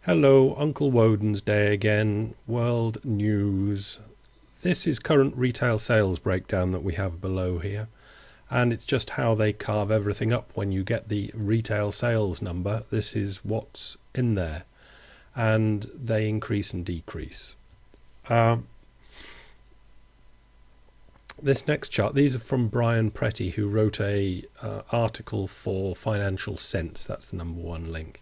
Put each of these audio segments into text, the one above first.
Hello, Uncle Woden's Day again. World news. This is current retail sales breakdown that we have below here. And it's just how they carve everything up when you get the retail sales number. This is what's in there. And they increase and decrease. This next chart, these are from Brian Pretty, who wrote a article for Financial Sense. That's the number one link.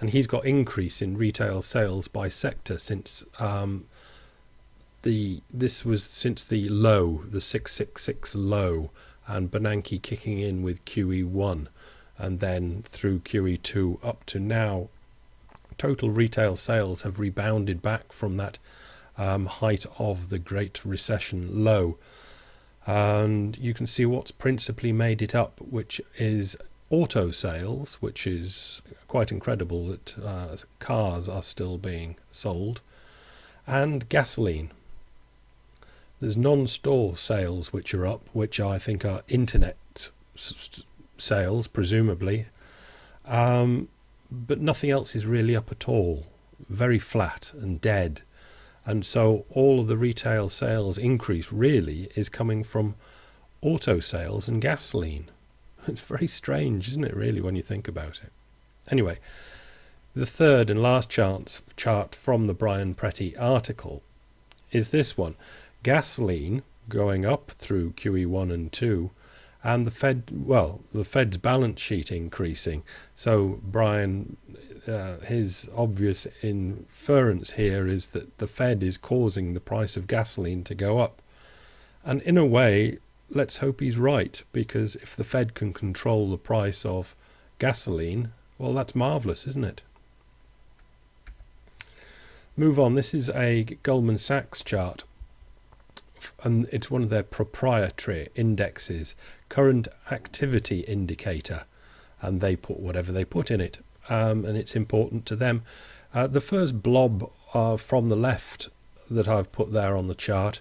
And he's got increase in retail sales by sector since this was since the low, the 666 low, and Bernanke kicking in with QE1, and then through QE2 up to now. Total retail sales have rebounded back from that height of the Great Recession low, and you can see what's principally made it up, which is auto sales, which is quite incredible that cars are still being sold, and gasoline. There's non-store sales which are up, which I think are internet sales, presumably, but nothing else is really up at all. Very flat and dead. And so all of the retail sales increase really is coming from auto sales and gasoline. It's very strange, isn't it, really, when you think about it? Anyway, the third and last chart from the Brian Pretty article is this one. Gasoline going up through QE1 and 2, and the Fed's balance sheet increasing. So Brian, his obvious inference here is that the Fed is causing the price of gasoline to go up. And in a way, let's hope he's right, because if the Fed can control the price of gasoline, well, that's marvellous, isn't it? Move on. This is a Goldman Sachs chart, and it's one of their proprietary indexes, current activity indicator, and they put whatever they put in it, and it's important to them. The first blob from the left that I've put there on the chart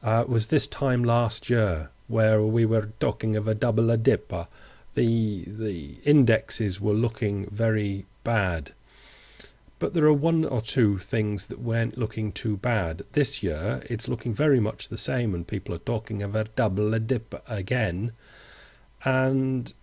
was this time last year, where we were talking of a double dipper. The indexes were looking very bad. But there are one or two things that weren't looking too bad. This year, it's looking very much the same, and people are talking of a double dip again. And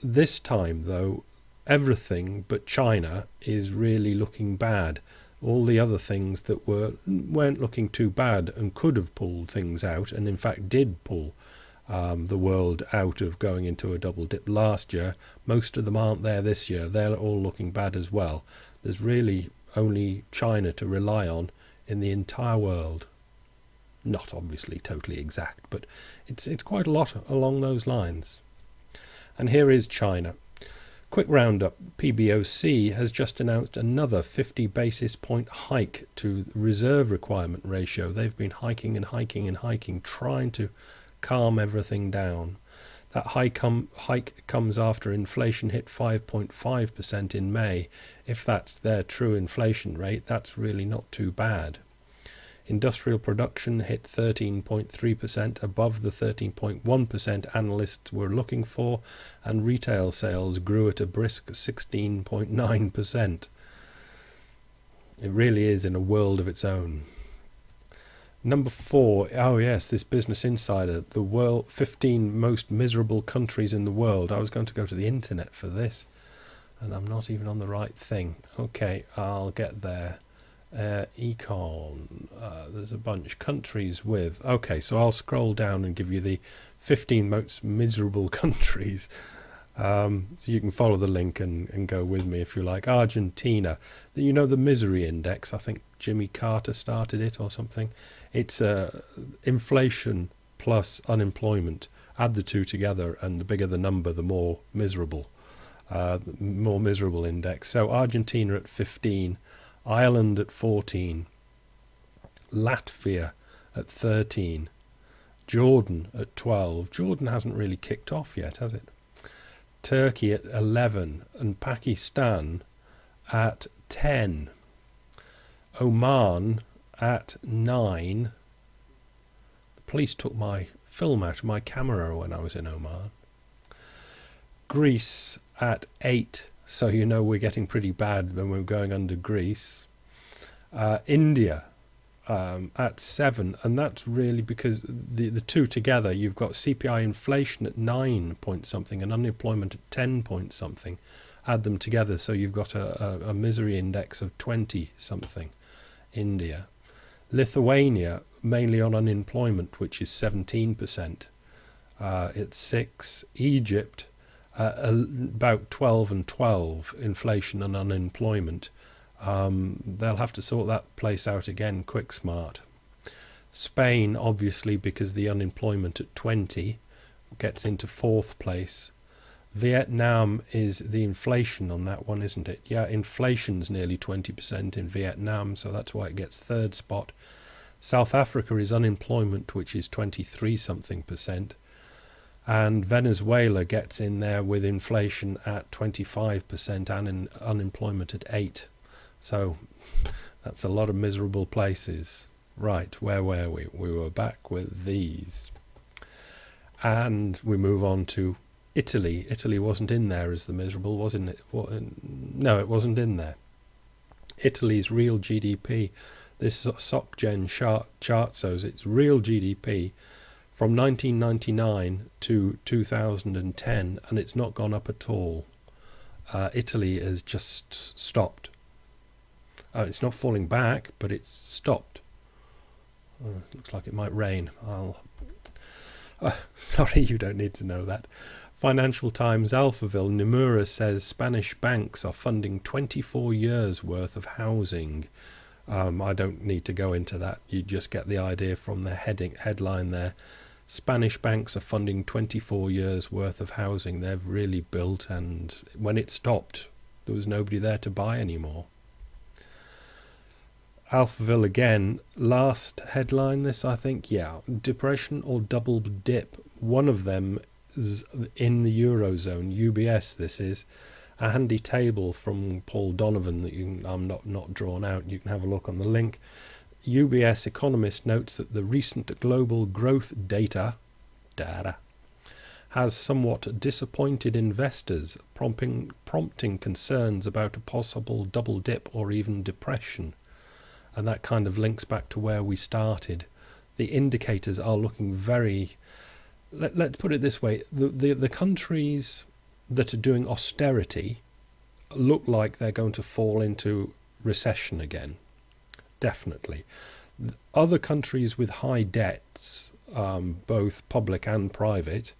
this time, though, everything but China is really looking bad. All the other things that weren't looking too bad and could have pulled things out, and in fact did pull the world out of going into a double dip last year, most of them aren't there this year. They're all looking bad as well. There's really only China to rely on in the entire world. Not obviously totally exact, but it's quite a lot along those lines. And here is China. Quick roundup. PBOC has just announced another 50 basis point hike to the reserve requirement ratio. They've been hiking and hiking and hiking, trying to calm everything down. That hike comes after inflation hit 5.5% in May. If that's their true inflation rate, that's really not too bad. Industrial production hit 13.3%, above the 13.1% analysts were looking for, and retail sales grew at a brisk 16.9%. It really is in a world of its own. Number 4, oh yes, this Business Insider, the world 15 most miserable countries in the world. I was going to go to the internet for this, and I'm not even on the right thing. Okay, I'll get there. Econ, there's a bunch. Countries with. Okay, so I'll scroll down and give you the 15 most miserable countries. So you can follow the link and go with me if you like. Argentina, you know the misery index, I think Jimmy Carter started it or something. It's inflation plus unemployment. Add the two together, and the bigger the number, the more miserable index. So Argentina at 15, Ireland at 14, Latvia at 13, Jordan at 12. Jordan hasn't really kicked off yet, has it? Turkey at 11, and Pakistan at 10. Oman at 9. The police took my film out of my camera when I was in Oman. Greece at 8, So you know we're getting pretty bad when we're going under Greece. India at 7, and that's really because the two together, you've got CPI inflation at 9 point something and unemployment at 10 point something. Add them together, so you've got a misery index of 20 something. India. Lithuania, mainly on unemployment, which is 17%. It's 6. Egypt, about 12 and 12 inflation and unemployment. They'll have to sort that place out again quick smart. Spain, obviously, because the unemployment at 20 gets into 4th place. Vietnam is the inflation on that one, isn't it? Yeah, inflation's nearly 20% in Vietnam, so that's why it gets 3rd spot. South Africa is unemployment, which is 23 something percent. And Venezuela gets in there with inflation at 25% and unemployment at 8. So that's a lot of miserable places. Right, where were we? We were back with these. And we move on to Italy. Italy wasn't in there as the miserable, wasn't it? No, it wasn't in there. Italy's real GDP, this SocGen chart shows its real GDP from 1999 to 2010, and it's not gone up at all. Italy has just stopped. It's not falling back, but it's stopped. Looks like it might rain. Sorry, you don't need to know that. Financial Times Alphaville, Nomura says Spanish banks are funding 24 years worth of housing. I don't need to go into that. You just get the idea from the headline there. Spanish banks are funding 24 years worth of housing they've really built, and when it stopped, there was nobody there to buy anymore. Alphaville again, last headline this, I think, yeah, depression or double dip. One of them is in the Eurozone, UBS this is. A handy table from Paul Donovan that I'm not drawn out, you can have a look on the link. UBS economist notes that the recent global growth data has somewhat disappointed investors, prompting concerns about a possible double dip or even depression. And that kind of links back to where we started. The indicators are looking very... Let's put it this way. The countries that are doing austerity look like they're going to fall into recession again. Definitely. Other countries with high debts, both public and private,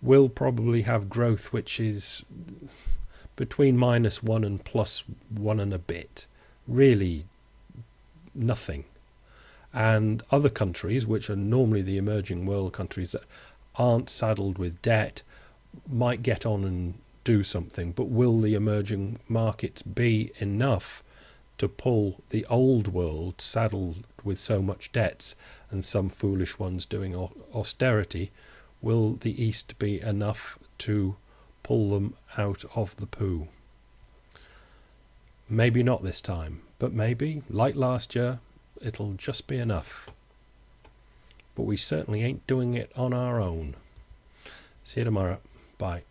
will probably have growth which is between -1 and +1 and a bit. Really nothing. And other countries, which are normally the emerging world countries that aren't saddled with debt, might get on and do something. But will the emerging markets be enough to pull the old world saddled with so much debts and some foolish ones doing austerity? Will the East be enough to pull them out of the poo? Maybe not this time, but maybe, like last year, it'll just be enough. But we certainly ain't doing it on our own. See you tomorrow. Bye.